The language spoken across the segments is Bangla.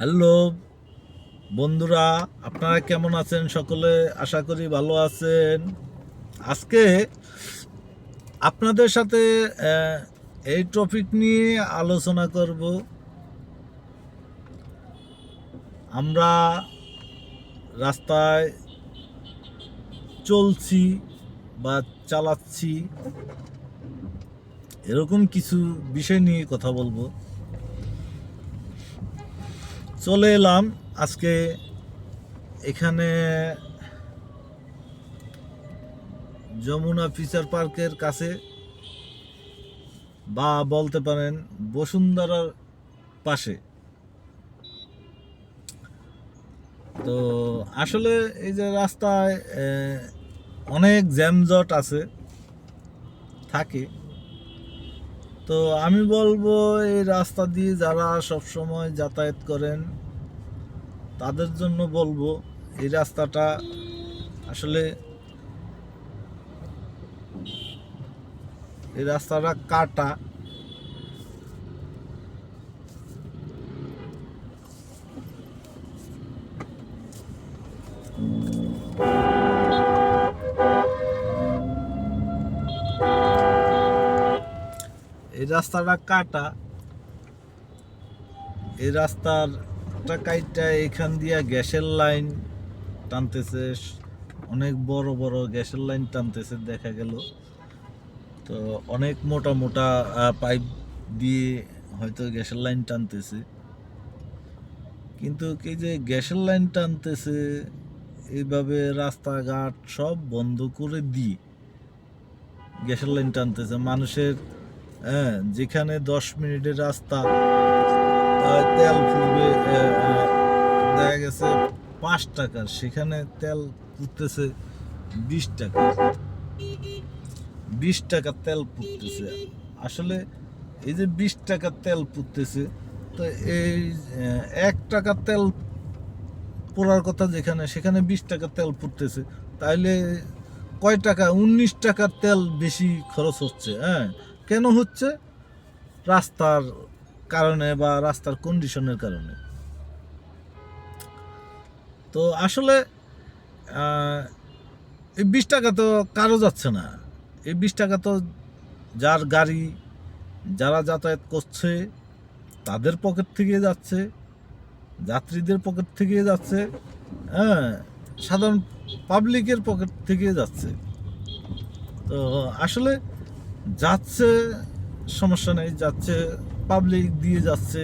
হ্যালো বন্ধুরা, আপনারা কেমন আছেন? সকলে আশা করি ভালো আছেন। আজকে আপনাদের সাথে এই টপিক নিয়ে আলোচনা করব। আমরা রাস্তায় চলছি বা চালাচ্ছি, এরকম কিছু বিষয় নিয়ে কথা বলবো। চলে এলাম আজকে এখানে যমুনা ফিচার পার্কের কাছে, বা বলতে পারেন বসুন্ধরার পাশে। তো আসলে এই যে রাস্তায় অনেক জ্যামজট আছে, থাকে। তো আমি বলবো এই রাস্তা দিয়ে যারা সব সময় যাতায়াত করেন তাদের জন্য বলবো এই রাস্তাটা আসলে এই রাস্তাটা কাটা। এই রাস্তাটা কাটা, এই রাস্তাটা কাইটা এখান দিয়া গ্যাসের লাইন টানতেছে, অনেক বড় বড় গ্যাসের লাইন টানতেছে দেখা গেল। তো অনেক মোটা মোটা পাইপ দিয়ে হয়তো গ্যাসের লাইন টানতেছে, কিন্তু এই যে গ্যাসের লাইন টানতেছে এইভাবে রাস্তাঘাট সব বন্ধ করে দিয়ে গ্যাসের লাইন টানতেছে মানুষের। হ্যাঁ, যেখানে 10 মিনিটের রাস্তা তেল ফুরবে দেখা গেছে 5 টাকার, সেখানে তেল পুড়তেছে 20 টাকা। 20 টাকা তেল পুড়তেছে। আসলে এই যে 20 টাকা তেল পুড়তেছে, তো এই 1 টাকা তেল পোড়ার কথা যেখানে, সেখানে 20 টাকা তেল পুড়তেছে। তাইলে কয় টাকা? 19 টাকার তেল বেশি খরচ হচ্ছে। হ্যাঁ, কেন হচ্ছে? রাস্তার কারণে বা রাস্তার কন্ডিশনের কারণে। তো আসলে এই 20 টাকা তো কারো যাচ্ছে না। এই 20 টাকা তো যার গাড়ি, যারা যাতায়াত করছে তাদের পকেট থেকে যাচ্ছে, যাত্রীদের পকেট থেকে যাচ্ছে, হ্যাঁ, সাধারণ পাবলিকের পকেট থেকে যাচ্ছে। তো আসলে যাচ্ছে, সমস্যা নেই, যাচ্ছে, পাবলিক দিয়ে যাচ্ছে।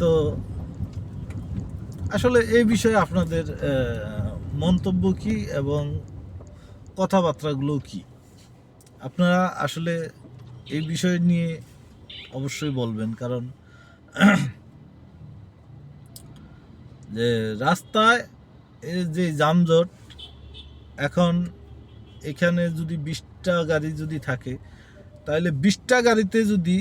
তো আসলে এই বিষয়ে আপনাদের মন্তব্য কি এবং কথাবার্তাগুলো কি? আপনারা আসলে এই বিষয় নিয়ে অবশ্যই বলবেন, কারণ যে রাস্তায় এই যে যানজট, এখন এখানে যদি 20টা গাড়ি যদি থাকে, তাহলে 20টা গাড়িতে যদি